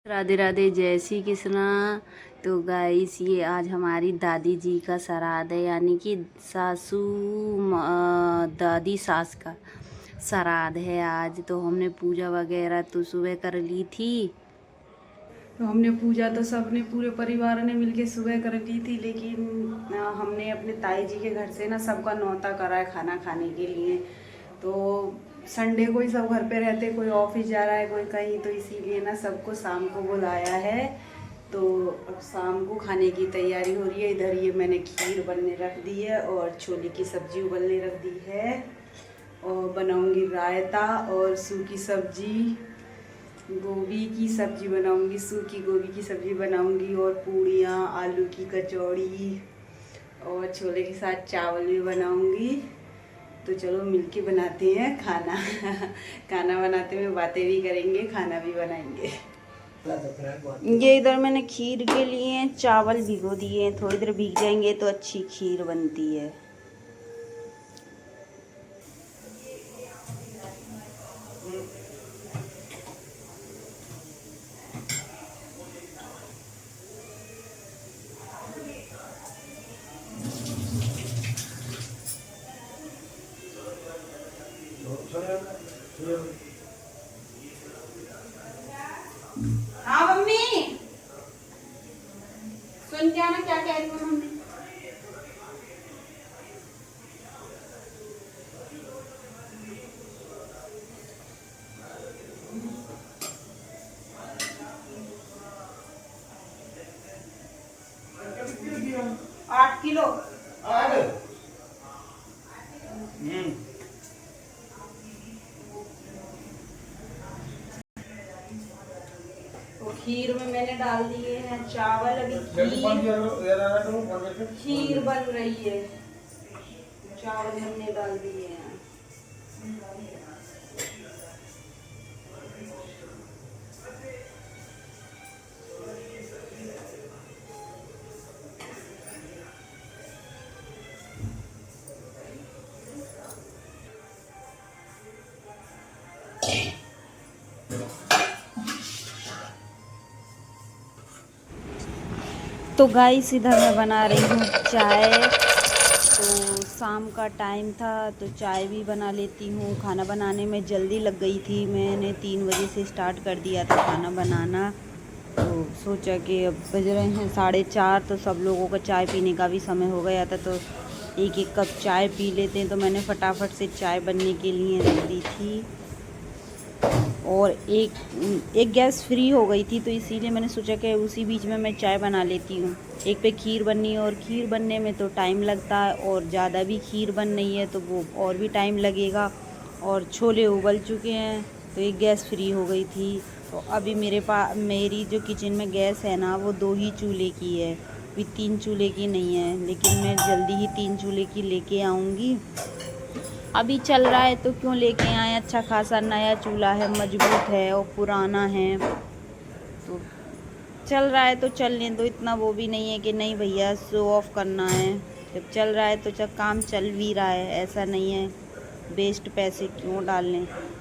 राधे राधे, जय श्री कृष्णा। तो गाइस, ये आज हमारी दादी जी का श्राद्ध है, यानी कि सासू दादी सास का श्राद्ध है आज। तो हमने पूजा वगैरह तो सुबह कर ली थी। तो हमने पूजा तो सबने पूरे परिवार ने मिलके सुबह कर ली थी, लेकिन हमने अपने ताई जी के घर से ना सबका न्योता करा है खाना खाने के लिए। तो संडे को ही सब घर पे रहते, कोई ऑफिस जा रहा है, कोई कहीं, तो इसीलिए ना सबको शाम को बुलाया है। तो अब शाम को खाने की तैयारी हो रही है। इधर ये मैंने खीर बनने रख दी है और छोले की सब्जी उबलने रख दी है, और बनाऊंगी रायता और सूखी सब्जी, गोभी की सब्जी बनाऊंगी, सूखी गोभी की सब्जी बनाऊंगी, और पूड़ियाँ, आलू की कचौड़ी, और छोले के साथ चावल भी बनाऊंगी। तो चलो मिलके बनाते हैं खाना। खाना बनाते हुए बातें भी करेंगे, खाना भी बनाएंगे। ये इधर मैंने खीर के लिए चावल भिगो दिए, थोड़ी देर भीग जाएंगे तो अच्छी खीर बनती है। हाँ मम्मी, सुन क्या ना, क्या कह रही हो मम्मी? 8 किलो। तो खीर में मैंने डाल दिए हैं चावल। अभी खीर बन रही है, चावल हमने डाल दिए हैं। तो गाइस, इधर मैं बना रही हूँ चाय। तो शाम का टाइम था तो चाय भी बना लेती हूँ। खाना बनाने में जल्दी लग गई थी, मैंने 3 बजे से स्टार्ट कर दिया था खाना बनाना। तो सोचा कि अब बज रहे हैं 4:30, तो सब लोगों का चाय पीने का भी समय हो गया था, तो एक एक कप चाय पी लेते हैं। तो मैंने फटाफट से चाय बनने के लिए रख दी थी, और एक गैस फ्री हो गई थी, तो इसीलिए मैंने सोचा कि उसी बीच में मैं चाय बना लेती हूँ। एक पे खीर बननी है, और खीर बनने में तो टाइम लगता है, और ज़्यादा भी खीर बन रही है तो वो और भी टाइम लगेगा। और छोले उबल चुके हैं, तो एक गैस फ्री हो गई थी। तो अभी मेरी जो किचन में गैस है ना, वो 2 ही चूल्हे की है, अभी 3 चूल्हे की नहीं है, लेकिन मैं जल्दी ही 3 चूल्हे की लेके आऊँगी। अभी चल रहा है तो क्यों लेके आए, अच्छा खासा नया चूल्हा है, मजबूत है और पुराना है, तो चल रहा है तो चलने दो। इतना वो भी नहीं है कि नहीं भैया शो ऑफ करना है। जब चल रहा है तो काम चल भी रहा है, ऐसा नहीं है वेस्ट पैसे क्यों डालने।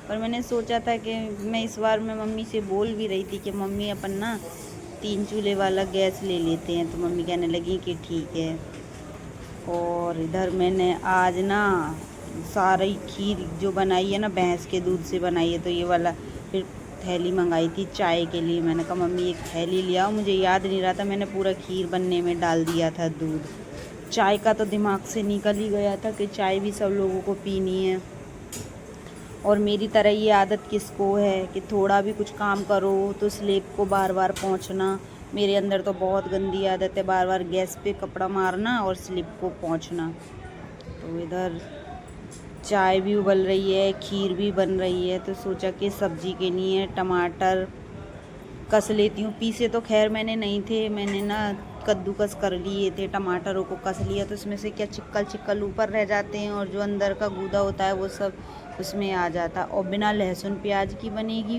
पर मैंने सोचा था कि मैं इस बार मैं मम्मी से बोल भी रही थी कि मम्मी अपन ना 3 चूल्हे वाला गैस ले लेते हैं, तो मम्मी कहने लगी कि ठीक है। और इधर मैंने आज ना सारी खीर जो बनाई है ना, भैंस के दूध से बनाई है, तो ये वाला फिर थैली मंगाई थी चाय के लिए। मैंने कहा मम्मी एक थैली ले आओ, मुझे याद नहीं रहा था, मैंने पूरा खीर बनने में डाल दिया था दूध। चाय का तो दिमाग से निकल ही गया था कि चाय भी सब लोगों को पीनी है। और मेरी तरह ये आदत किसको है कि थोड़ा भी कुछ काम करो तो स्लेब को बार बार पोंछना। मेरे अंदर तो बहुत गंदी आदत है, बार बार गैस पे कपड़ा मारना और स्लेब को पोंछना। तो इधर चाय भी उबल रही है, खीर भी बन रही है, तो सोचा कि सब्जी के लिए टमाटर कस लेती हूँ। पीसे तो खैर मैंने नहीं थे, मैंने ना कद्दूकस कर लिए थे, टमाटरों को कस लिया, तो इसमें से क्या चिक्कल चिक्कल ऊपर रह जाते हैं, और जो अंदर का गूदा होता है वो सब उसमें आ जाता। और बिना लहसुन प्याज की बनेगी,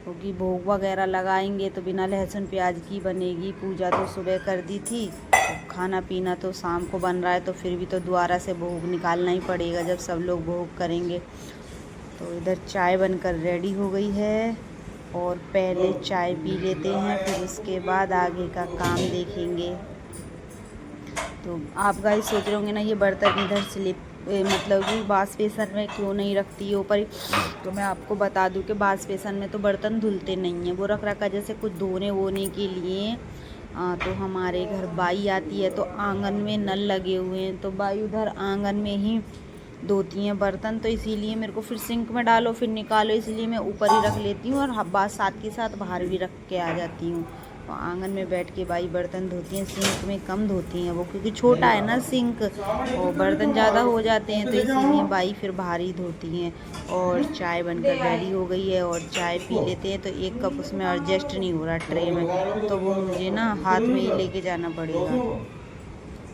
क्योंकि भोग वगैरह लगाएंगे तो बिना लहसुन प्याज की बनेगी। पूजा तो सुबह कर दी थी, खाना पीना तो शाम को बन रहा है, तो फिर भी तो दोबारा से भोग निकालना ही पड़ेगा जब सब लोग भोग करेंगे। तो इधर चाय बनकर रेडी हो गई है, और पहले चाय पी लेते हैं, फिर उसके बाद आगे का काम देखेंगे। तो आप गाइस सोच रहे होंगे ना ये बर्तन इधर स्लिप मतलब कि वाश बेसन में क्यों नहीं रखती है ऊपर। तो मैं आपको बता दूं कि वाश बेसन में तो बर्तन धुलते नहीं हैं, वो रख रखा जैसे कुछ धोने वोने के लिए। तो हमारे घर बाई आती है तो आंगन में नल लगे हुए हैं, तो बाई उधर आंगन में ही धोती हैं बर्तन। तो इसीलिए मेरे को फिर सिंक में डालो फिर निकालो, इसलिए मैं ऊपर ही रख लेती हूँ और बाद साथ के साथ बाहर भी रख के आ जाती हूँ। तो आंगन में बैठ के बाई बर्तन धोती हैं, सिंक में कम धोती हैं वो, क्योंकि छोटा है ना सिंक और बर्तन ज़्यादा हो जाते हैं, तो इसीलिए बाई फिर बाहर ही धोती हैं। और चाय बनकर रेडी हो गई है और चाय पी लेते हैं। तो एक कप उसमें एडजस्ट नहीं हो रहा ट्रे में, तो वो मुझे ना हाथ में ही लेके जाना पड़ेगा।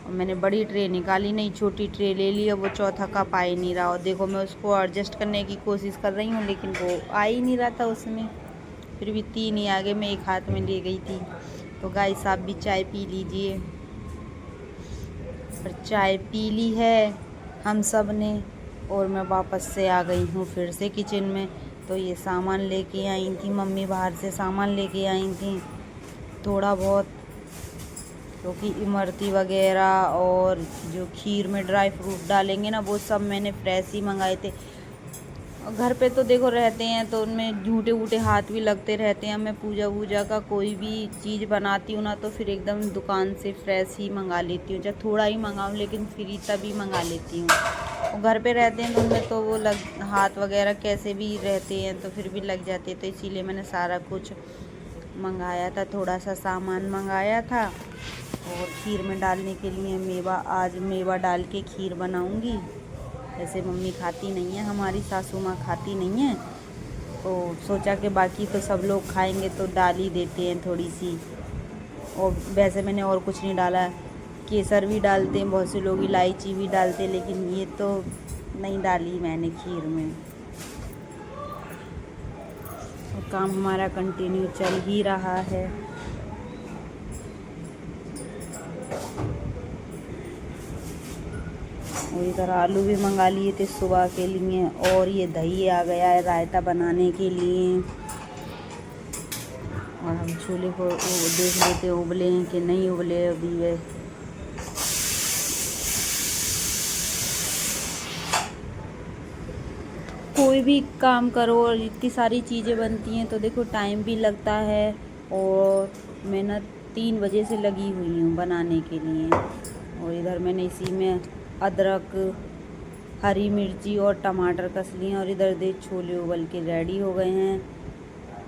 और मैंने बड़ी ट्रे निकाली नहीं, छोटी ट्रे ले ली, वो चौथा कप आ ही नहीं रहा। और देखो मैं उसको एडजस्ट करने की कोशिश कर रही हूँ लेकिन वो आ ही नहीं रहा था उसमें, फिर भी 3 ही आगे मैं एक हाथ में ले गई थी। तो गाइस आप भी चाय पी लीजिए। और चाय पी ली है हम सब ने और मैं वापस से आ गई हूँ फिर से किचन में। तो ये सामान लेके आई थी मम्मी, बाहर से सामान लेके आई थी थोड़ा बहुत, क्योंकि इमरती वगैरह और जो खीर में ड्राई फ्रूट डालेंगे ना वो सब मैंने फ्रेश ही मंगाए थे। घर पे तो देखो रहते हैं तो उनमें झूठे वूठे हाथ भी लगते रहते हैं। मैं पूजा वूजा का कोई भी चीज़ बनाती हूँ ना तो फिर एकदम दुकान से फ्रेश ही मंगा लेती हूँ, जब थोड़ा ही मंगाऊँ लेकिन फिर तभी मंगा लेती हूँ। और घर पे रहते हैं तो उनमें तो वो हाथ वगैरह कैसे भी रहते हैं तो फिर भी लग जाते हैं, तो इसीलिए मैंने सारा कुछ मंगाया था, थोड़ा सा सामान मंगाया था। और खीर में डालने के लिए मेवा, आज मेवा डाल के खीर बनाऊंगी। ऐसे मम्मी खाती नहीं है, हमारी सासू माँ खाती नहीं है, तो सोचा कि बाकी तो सब लोग खाएंगे तो डाल ही देते हैं थोड़ी सी। और वैसे मैंने और कुछ नहीं डाला, केसर भी डालते हैं बहुत से लोग, इलायची भी डालते हैं, लेकिन ये तो नहीं डाली मैंने खीर में। और काम हमारा कंटिन्यू चल ही रहा है। और इधर आलू भी मंगा लिए थे सुबह के लिए, और ये दही आ गया है रायता बनाने के लिए। और हम छोले को देख लेते उबले हैं कि नहीं उबले अभी वे। कोई भी काम करो और इतनी सारी चीज़ें बनती हैं तो देखो टाइम भी लगता है। और मैं ना 3 बजे से लगी हुई हूँ बनाने के लिए। और इधर मैंने इसी में अदरक, हरी मिर्ची और टमाटर कस लिए और इधर देख छोले उबल के रेडी हो गए हैं।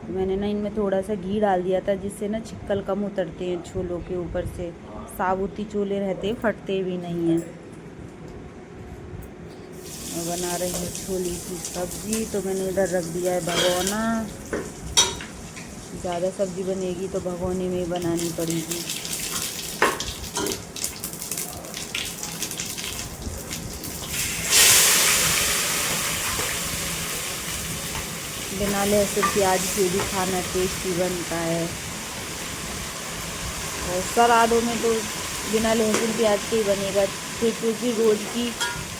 मैंने ना इनमें थोड़ा सा घी डाल दिया था जिससे ना छिक्कल कम उतरते हैं छोलों के ऊपर से, साबुती छोले रहते हैं फटते भी नहीं हैं। मैं बना रही हूँ छोले की सब्ज़ी, तो मैंने इधर रख दिया है भगोना। ज़्यादा सब्ज़ी बनेगी तो भगोने में बनानी पड़ेगी। बिना लहसुन प्याज के भी खाना टेस्टी बनता है। और सलादों में तो बिना लहसुन प्याज के ही बनेगा, क्योंकि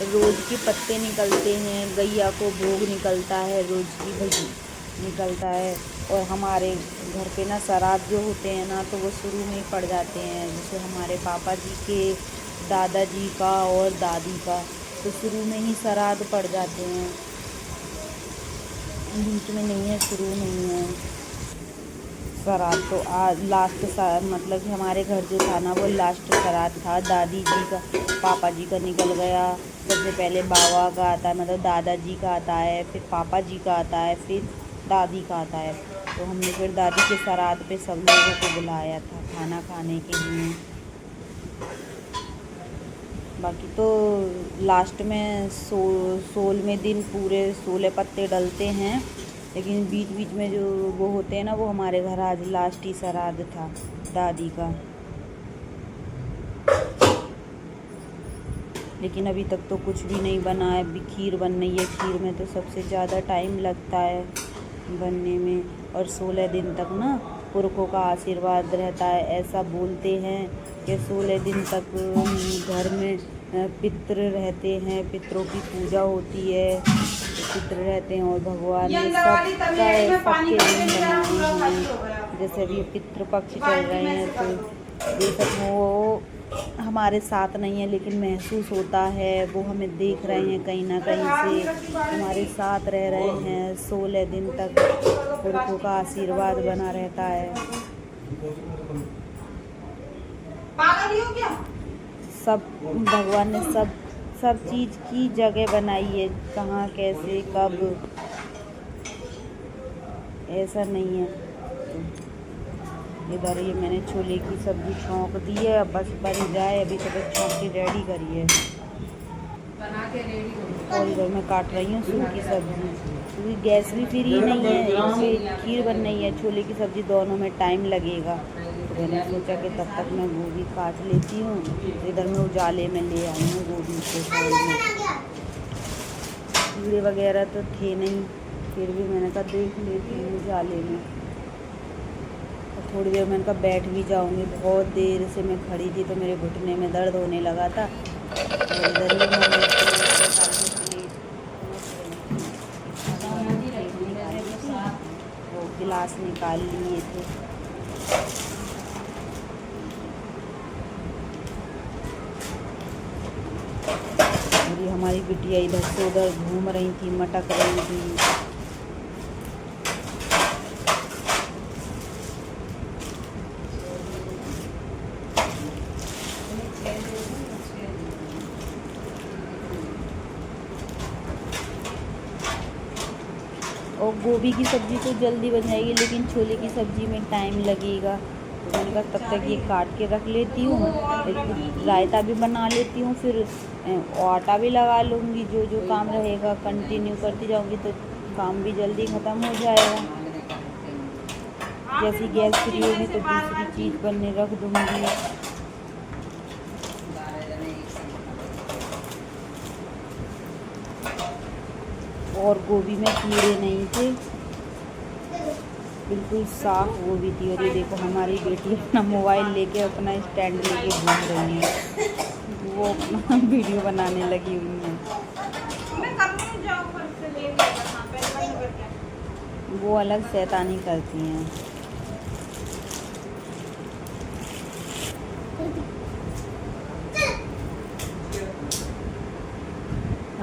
रोज़ की पत्ते निकलते हैं, गैया को भोग निकलता है, रोज़ की भजी निकलता है। और हमारे घर पे ना श्राद्ध जो होते हैं ना तो वो शुरू में ही पड़ जाते हैं, जैसे हमारे पापा जी के दादाजी का और दादी का, तो शुरू में ही श्राद्ध पड़ जाते हैं, बीच में नहीं है, शुरू नहीं है श्राद्ध। तो आज लास्ट मतलब कि हमारे घर जो था ना वो लास्ट श्राद्ध था दादी जी का। पापा जी का निकल गया, सबसे पहले बाबा का आता है, मतलब दादाजी का आता है, फिर पापा जी का आता है, फिर दादी का आता है। तो हमने फिर दादी के श्राद्ध पे सब लोगों को बुलाया था खाना खाने के लिए। बाकी तो लास्ट में 16वें दिन पूरे 16 पत्ते डलते हैं, लेकिन बीच बीच में जो वो होते हैं ना वो हमारे घर आज लास्ट ही श्राद्ध था दादी का। लेकिन अभी तक तो कुछ भी नहीं बना है, अभी खीर बन रही है। खीर में तो सबसे ज़्यादा टाइम लगता है बनने में। और 16 दिन तक ना पुरखों का आशीर्वाद रहता है, ऐसा बोलते हैं कि 16 दिन तक घर में पितृ रहते हैं, पितरों की पूजा होती है। प्रसिद्ध रहते हैं और भगवान ने सबके लिए बनाए हैं। जैसे अभी पितृपक्ष चल रहे हैं तो बेशक वो हमारे साथ नहीं है लेकिन महसूस होता है, वो हमें देख रहे हैं कहीं ना कहीं से, हमारे साथ रह रहे हैं 16 दिन तक, पुरखों का आशीर्वाद बना रहता है। सब भगवान ने सब चीज़ की जगह बनाई है, कहाँ कैसे कब ऐसा नहीं है। इधर ये मैंने छोले की सब्ज़ी छौंक दी है, अब बस बन जाए, अभी तो बस छौंक के रेडी करी है और इधर मैं काट रही हूँ सूप की सब्ज़ी, क्योंकि गैस भी फ्री नहीं है, एक से खीर बन रही है, छोले की सब्ज़ी, दोनों में टाइम लगेगा। तो मैंने सोचा कि तब तक मैं गोभी काट लेती हूँ। इधर मैं उजाले में ले आई हूँ गोभी को, कीड़े वगैरह तो थे नहीं, फिर भी मैंने कहा देख लेती हूँ उजाले में। थोड़ी देर मैंने कहा बैठ भी जाऊंगी, बहुत देर से मैं खड़ी थी तो मेरे घुटने में दर्द होने लगा था। और इधर ही वो गिलास निकाल लिए थे। और हमारी बिटिया इधर से उधर घूम रही थी, मटक रही थी। और गोभी की सब्ज़ी तो जल्दी बन जाएगी लेकिन छोले की सब्ज़ी में टाइम लगेगा, तो मैंने कहा तब तक ये काट के रख लेती हूँ, रायता भी बना लेती हूँ, फिर आटा भी लगा लूँगी। जो जो काम रहेगा कंटिन्यू करती जाऊँगी तो काम भी जल्दी ख़त्म हो जाएगा। जैसी गैस फ्री होगी तो दूसरी चीज़ बनने रख दूँगी। और गोभी में कीड़े नहीं थे, बिल्कुल साफ गोभी थी। और ये देखो हमारी बेटी अपना मोबाइल लेके अपना स्टैंड लेके घूम रही है, वो अपना वीडियो बनाने लगी हुई है। वो अलग शैतानी करती हैं।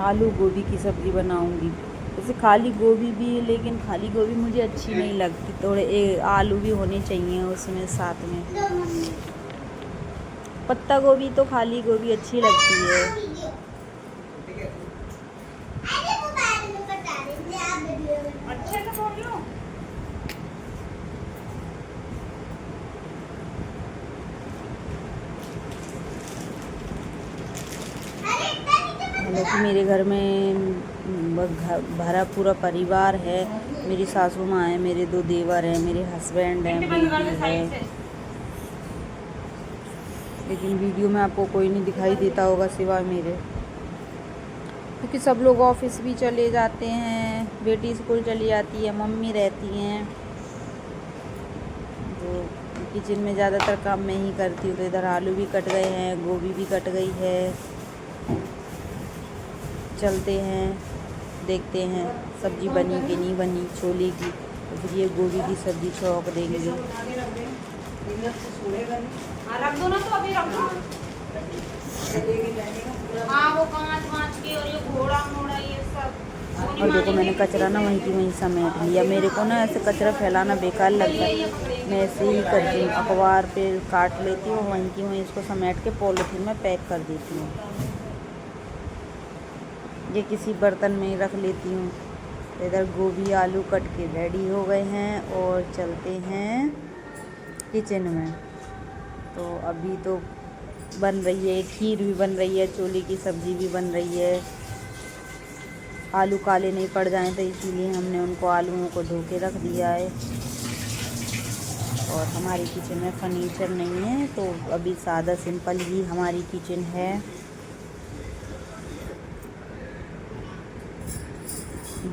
आलू गोभी की सब्ज़ी बनाऊंगी। वैसे खाली गोभी भी है लेकिन खाली गोभी मुझे अच्छी नहीं लगती, थोड़े आलू भी होने चाहिए उसमें साथ में। पत्ता गोभी तो खाली गोभी अच्छी लगती है। हालांकि मेरे घर में भरा पूरा परिवार है, मेरी सासू माँ है, मेरे 2 देवर हैं, मेरे हस्बैंड हैं, बेटी है, लेकिन वीडियो में आपको कोई नहीं दिखाई देता होगा सिवाय मेरे, क्योंकि सब लोग ऑफिस भी चले जाते हैं, बेटी स्कूल चली जाती है, मम्मी रहती हैं, तो किचन में ज़्यादातर काम मैं ही करती हूँ। तो इधर आलू भी कट गए हैं, गोभी भी कट गई है। चलते हैं देखते हैं सब्ज़ी बनी कि नहीं बनी छोले की, तो फिर ये गोभी की सब्ज़ी छौंक देंगे। रख दो ना, तो अभी रख दो। हाँ वो कांच की और ये घोड़ा मोड़ा ये सब। और देखो मैंने कचरा ना वहीं की वहीं समेट लिया। मेरे को ना ऐसे कचरा फैलाना बेकार लगता है, मैं ऐसे ही करती हूँ, अखबार पे काट लेती हूँ, वहीं की वहीं इसको समेट के पॉलीथीन में पैक कर देती हूँ, ये किसी बर्तन में रख लेती हूँ। तो इधर गोभी आलू कट के रेडी हो गए हैं और चलते हैं किचन में। तो अभी तो बन रही है, खीर भी बन रही है, छोले की सब्ज़ी भी बन रही है। आलू काले नहीं पड़ जाएं तो इसीलिए हमने उनको आलूओं को धो के रख दिया है। और हमारी किचन में फर्नीचर नहीं है, तो अभी सादा सिंपल ही हमारी किचन है।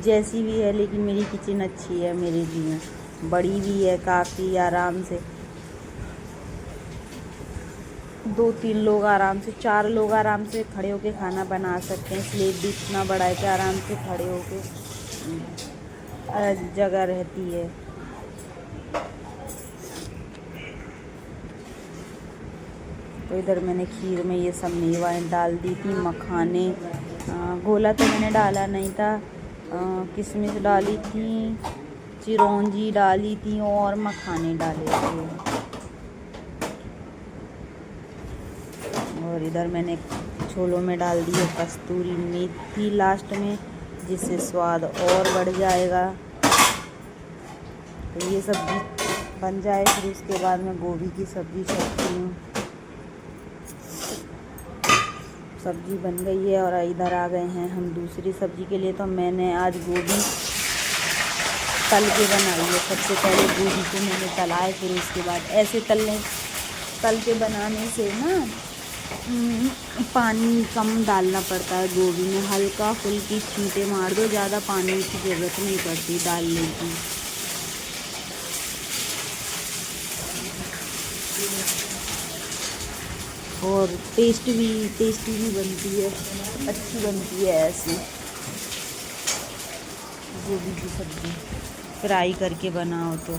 जैसी भी है लेकिन मेरी किचन अच्छी है, मेरे लिए बड़ी भी है काफ़ी, आराम से 2-3 लोग आराम से, 4 लोग आराम से खड़े होके खाना बना सकते हैं। स्लेब भी इतना बड़ा है कि आराम से खड़े होके जगह रहती है। तो इधर मैंने खीर में ये सब मेवाएं डाल दी थी, मखाने, गोला तो मैंने डाला नहीं था, किशमिश डाली थी, चिरौंजी डाली थी और मखाने डाले थे। और इधर मैंने छोलों में डाल दी है कस्तूरी मेथी लास्ट में, जिससे स्वाद और बढ़ जाएगा। तो ये सब्ज़ी बन जाए, फिर उसके बाद मैं गोभी की सब्ज़ी छोड़ती हूँ। सब्ज़ी बन गई है और इधर आ गए हैं हम दूसरी सब्ज़ी के लिए। तो मैंने आज गोभी तल के बनाई है। सबसे पहले गोभी को मैंने तलाए, फिर उसके बाद ऐसे तल के बनाने से ना पानी कम डालना पड़ता है गोभी में, हल्का फुल्की छींटे मार दो, ज़्यादा पानी की ज़रूरत नहीं पड़ती डालने की। और टेस्टी भी बनती है, अच्छी बनती है ऐसी गोभी की सब्ज़ी फ्राई करके बनाओ तो।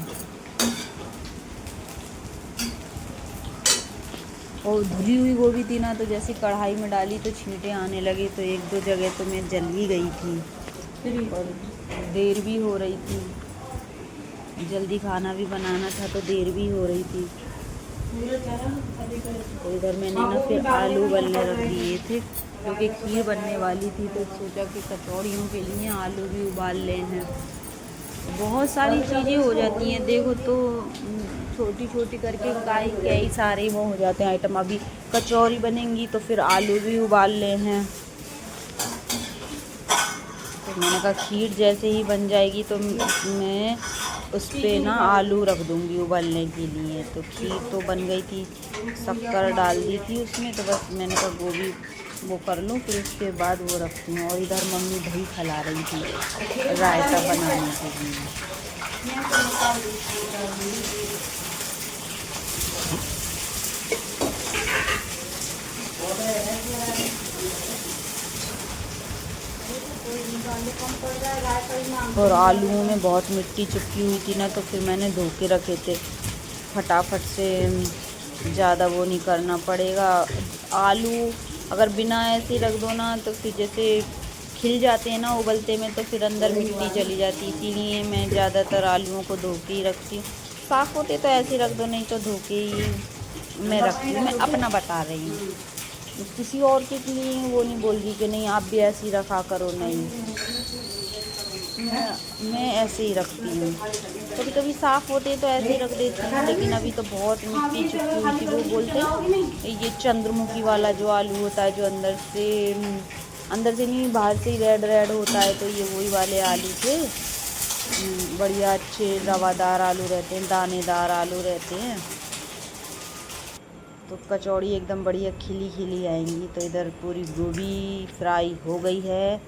और धुली हुई गोभी थी ना, तो जैसे कढ़ाई में डाली तो छींटे आने लगे, तो एक दो जगह तो मैं जल भी गई थी और देर भी हो रही थी, जल्दी खाना भी बनाना था तो देर भी हो रही थी। तो इधर मैंने ना फिर आलू उबलने रख दिए थे, क्योंकि खीर बनने वाली थी, तो सोचा कि कचौड़ियों के लिए आलू भी उबाल ले हैं। बहुत सारी चीज़ें हो जाती हैं, देखो तो छोटी छोटी करके कई सारे वो हो जाते हैं आइटम। अभी कचौरी बनेंगी तो फिर आलू भी उबाल ले हैं। तो मैंने कहा खीर जैसे ही बन जाएगी तो मैं उस पर ना आलू रख दूँगी उबालने के लिए। तो खीर तो बन गई थी, शक्कर डाल दी थी उसमें, तो बस मैंने कहा गोभी वो कर लूँ, फिर उसके बाद वो रखती हूँ। और इधर मम्मी दही खिला रही थी रायता बनाने के लिए। और आलूओं में बहुत मिट्टी चिपकी हुई थी ना, तो फिर मैंने धो के रखे थे, फटाफट से ज़्यादा वो नहीं करना पड़ेगा। आलू अगर बिना ऐसे रख दो ना, तो फिर जैसे खिल जाते हैं ना उबलते में, तो फिर अंदर मिट्टी चली जाती। इसीलिए मैं ज़्यादातर आलूओं को धो के ही रखती हूँ। साफ़ होते तो ऐसे रख दो, नहीं तो धो के ही मैं रखती हूँ। मैं अपना बता रही हूँ, किसी और के लिए वो नहीं बोल रही कि नहीं आप भी ऐसे ही रखा करो, नहीं, मैं ऐसे ही रखती हूँ। कभी कभी साफ़ होते तो ऐसे ही रख देती हूँ, लेकिन अभी तो बहुत मिट्टी चिपकी हुई थी। वो बोलते हैं ये चंद्रमुखी वाला जो आलू होता है, जो अंदर से नहीं बाहर से ही रेड रेड होता है, तो ये वही वाले आलू थे। बढ़िया अच्छे रवादार आलू रहते हैं, दानेदार आलू रहते हैं, तो कचौड़ी एकदम बढ़िया खिली खिली आएंगी। तो इधर पूरी गोभी फ्राई हो गई है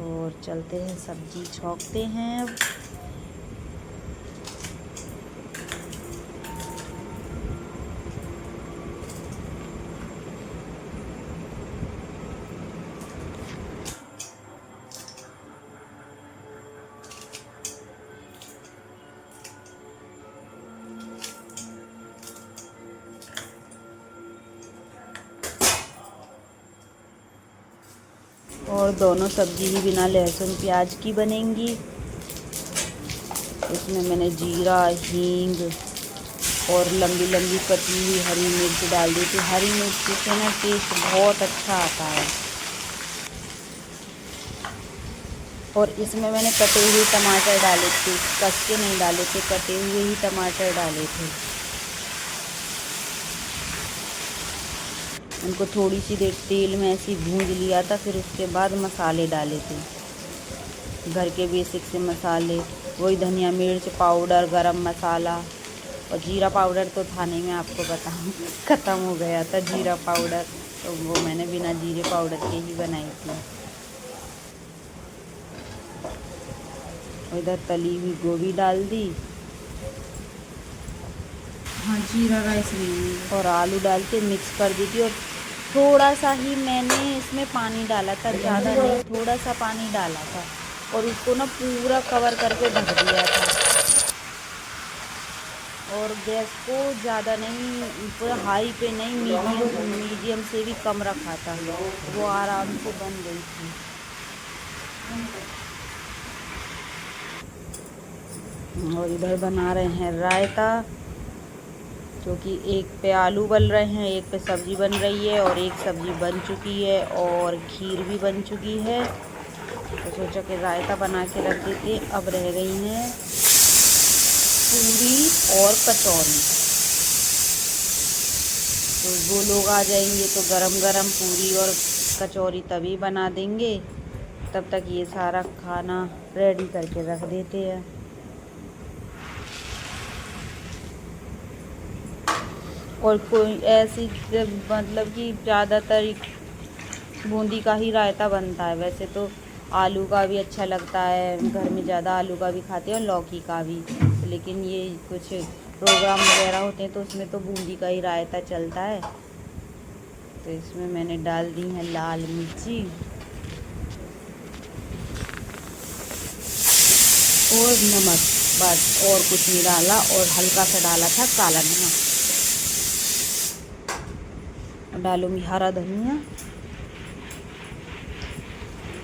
और चलते हैं सब्जी छौंकते हैं। और दोनों सब्जी ही बिना लहसुन प्याज की बनेंगी। इसमें मैंने जीरा, हींग और लंबी लंबी कटी हुई हरी मिर्च डाल दी थी। हरी मिर्च से ना टेस्ट बहुत अच्छा आता है। और इसमें मैंने कटे हुए टमाटर डाले थे, कस के नहीं डाले थे, कटे हुए ही टमाटर डाले थे। उनको थोड़ी सी देर तेल में ऐसे भूंज लिया था, फिर उसके बाद मसाले डाले थे, घर के बेसिक से मसाले, वही धनिया मिर्च पाउडर, गरम मसाला और जीरा पाउडर तो था नहीं, मैं आपको बताऊँ ख़त्म हो गया था जीरा पाउडर, तो वो मैंने बिना जीरे पाउडर के ही बनाई थी। इधर तली हुई गोभी डाल दी, हाँ जीरा राइस भी, और आलू डाल के मिक्स कर दी थी। और थोड़ा सा ही मैंने इसमें पानी डाला था, ज़्यादा नहीं, थोड़ा सा पानी डाला था। और उसको ना पूरा कवर करके ढक दिया था। और गैस को ज़्यादा नहीं, पूरा हाई पे नहीं, मीडियम से भी कम रखा था, वो आराम से बन गई थी। और इधर बना रहे हैं रायता, क्योंकि एक पे आलू बन रहे हैं, एक पे सब्ज़ी बन रही है, और एक सब्ज़ी बन चुकी है और खीर भी बन चुकी है। तो सोचा कि रायता बना के रख देते। अब रह गई हैं पूरी और कचौरी। तो वो लोग आ जाएंगे तो गरम गरम पूरी और कचौरी तभी बना देंगे, तब तक ये सारा खाना रेडी करके रख देते हैं। और कोई ऐसी मतलब कि ज़्यादातर बूंदी का ही रायता बनता है। वैसे तो आलू का भी अच्छा लगता है, घर में ज़्यादा आलू का भी खाते हैं और लौकी का भी, लेकिन ये कुछ प्रोग्राम वगैरह होते हैं तो उसमें तो बूंदी का ही रायता चलता है। तो इसमें मैंने डाल दी है लाल मिर्ची और नमक, बस और कुछ नहीं डाला, और हल्का सा डाला था काला नमक। डालूंगी हरा धनिया,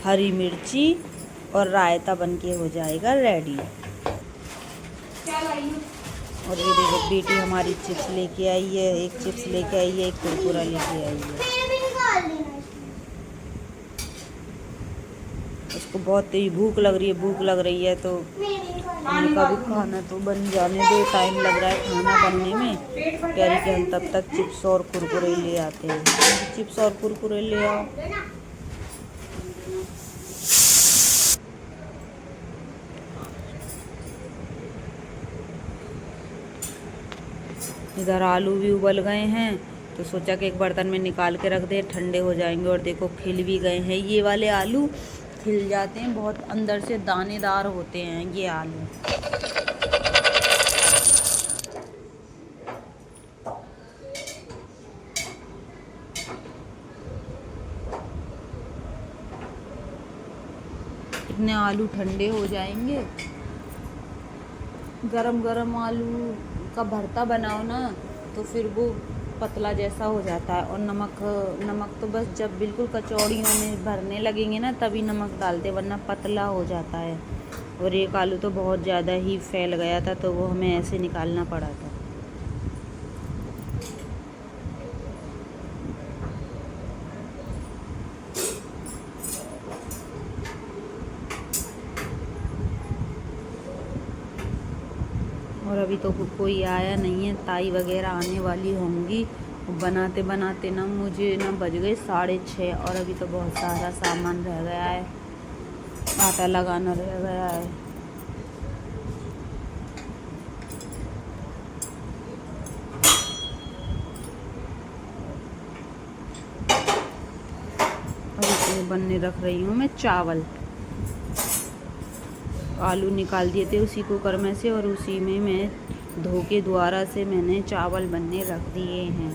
हरी मिर्ची, और रायता बनके हो जाएगा रेडी। और ये देखो बेटी हमारी चिप्स लेके आई है, एक चिप्स लेके आई है, एक कुरकुरा लेके आई है। उसको बहुत तेज भूख लग रही है, तो हमने कहा भी खाना तो बन जाने दो, टाइम लग रहा है खाना बनने में। कह रही कि हम तब तक चिप्स और कुरकुरे ले आते हैं। चिप्स और कुरकुरे ले आओ। इधर आलू भी उबल गए हैं, तो सोचा कि एक बर्तन में निकाल के रख दे, ठंडे हो जाएंगे। और देखो खिल भी गए हैं। ये वाले आलू खिल जाते हैं, बहुत अंदर से दानेदार होते हैं ये आलू। इतने आलू ठंडे हो जाएंगे। गरम गरम आलू का भरता बनाओ ना तो फिर वो पतला जैसा हो जाता है। और नमक तो बस जब बिल्कुल कचौड़ियों में भरने लगेंगे ना तभी नमक डालते, वरना पतला हो जाता है। और एक आलू तो बहुत ज़्यादा ही फैल गया था, तो वो हमें ऐसे निकालना पड़ा था। और अभी तो कोई आया नहीं है, ताई वगैरह आने वाली होंगी। बनाते बनाते ना मुझे ना बज गए 6:30, और अभी तो बहुत सारा सामान रह गया है, आटा लगाना रह गया है। और इसमें बनने रख रही हूँ मैं चावल। आलू निकाल दिए थे उसी कुकर में से, और उसी में मैं धो के दोबारा से मैंने चावल बनने रख दिए हैं।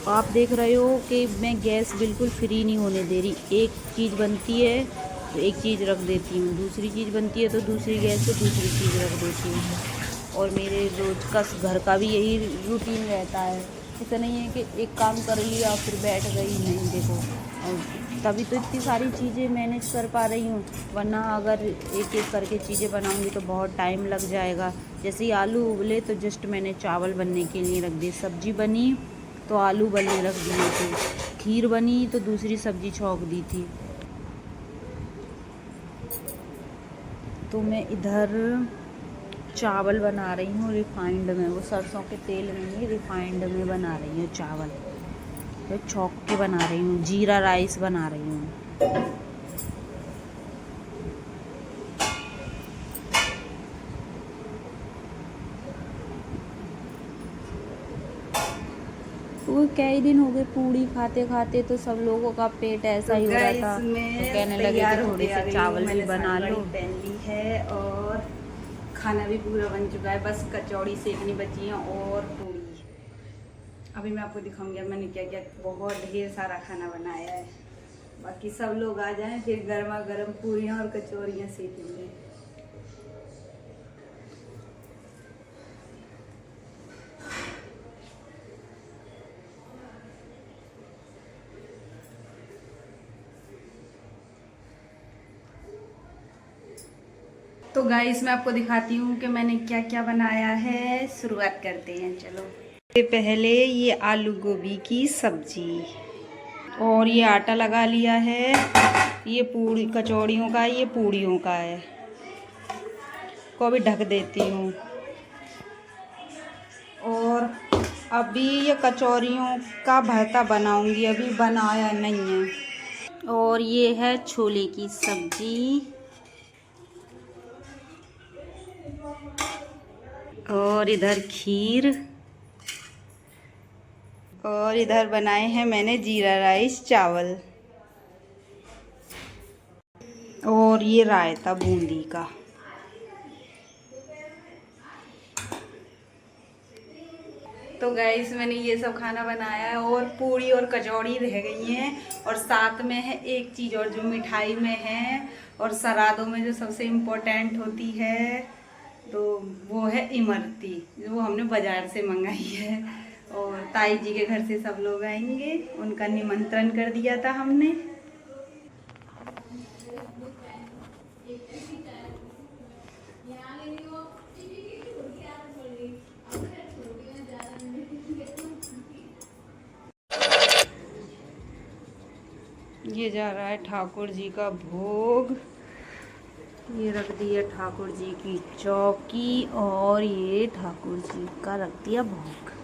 आप देख रहे हो कि मैं गैस बिल्कुल फ्री नहीं होने दे रही। एक चीज़ बनती है तो एक चीज़ रख देती हूँ, दूसरी चीज़ बनती है तो दूसरी गैस पे दूसरी चीज़ रख देती हूँ। और मेरे रोज़ का घर का भी यही रूटीन रहता है। ऐसा नहीं है कि एक काम कर लिया फिर बैठ गई, नहीं। देखो तभी तो इतनी सारी चीज़ें मैनेज कर पा रही हूँ, वरना अगर एक एक करके चीज़ें बनाऊँगी तो बहुत टाइम लग जाएगा। जैसे ही आलू उबले तो जस्ट मैंने चावल बनने के लिए रख दिए, सब्ज़ी बनी तो आलू बनने रख दिए थे, खीर बनी तो दूसरी सब्ज़ी छौंक दी थी। तो मैं इधर चावल बना रही हूँ रिफाइंड में, वो सरसों के तेल में नहीं, रिफाइंड में बना रही हूँ चावल। तो छौंक के बना रही हूँ, जीरा राइस बना रही हूँ। वो कई दिन हो गए पूड़ी खाते खाते, तो सब लोगों का पेट ऐसा ही हो रहा था, तो कहने लगे कि थोड़े से चावल भी बना लो। पहन ली है और खाना भी पूरा बन चुका है, बस कचौड़ी सेकनी बची है और पूड़ी। अभी मैं आपको दिखाऊंगी मैंने क्या क्या, बहुत ढेर सारा खाना बनाया है। बाकी सब लोग आ जाएं, फिर गर्मा गर्म पूरियाँ और कचौरियाँ सेकेंगे। तो गाइस मैं आपको दिखाती हूँ कि मैंने क्या क्या बनाया है। शुरुआत करते हैं, चलो। पहले ये आलू गोभी की सब्जी, और ये आटा लगा लिया है। ये पूड़ी कचौड़ियों का, ये पूड़ियों का है, को भी ढक देती हूँ। और अभी ये कचौरियों का भरता बनाऊंगी, अभी बनाया नहीं है। और ये है छोले की सब्जी, और इधर खीर, और इधर बनाए हैं मैंने जीरा राइस चावल, और ये रायता बूंदी का। तो गाइस मैंने ये सब खाना बनाया है, और पूड़ी और कचौड़ी रह गई हैं, और साथ में है एक चीज़ और जो मिठाई में है और श्राद्धों में जो सबसे इम्पोर्टेंट होती है, तो वो है इमरती, जो हमने बाज़ार से मंगाई है। और ताई जी के घर से सब लोग आएंगे, उनका निमंत्रण कर दिया था हमने। ये जा रहा है ठाकुर जी का भोग। ये रख दिया ठाकुर जी की चौकी, और ये ठाकुर जी का रख दिया भोग।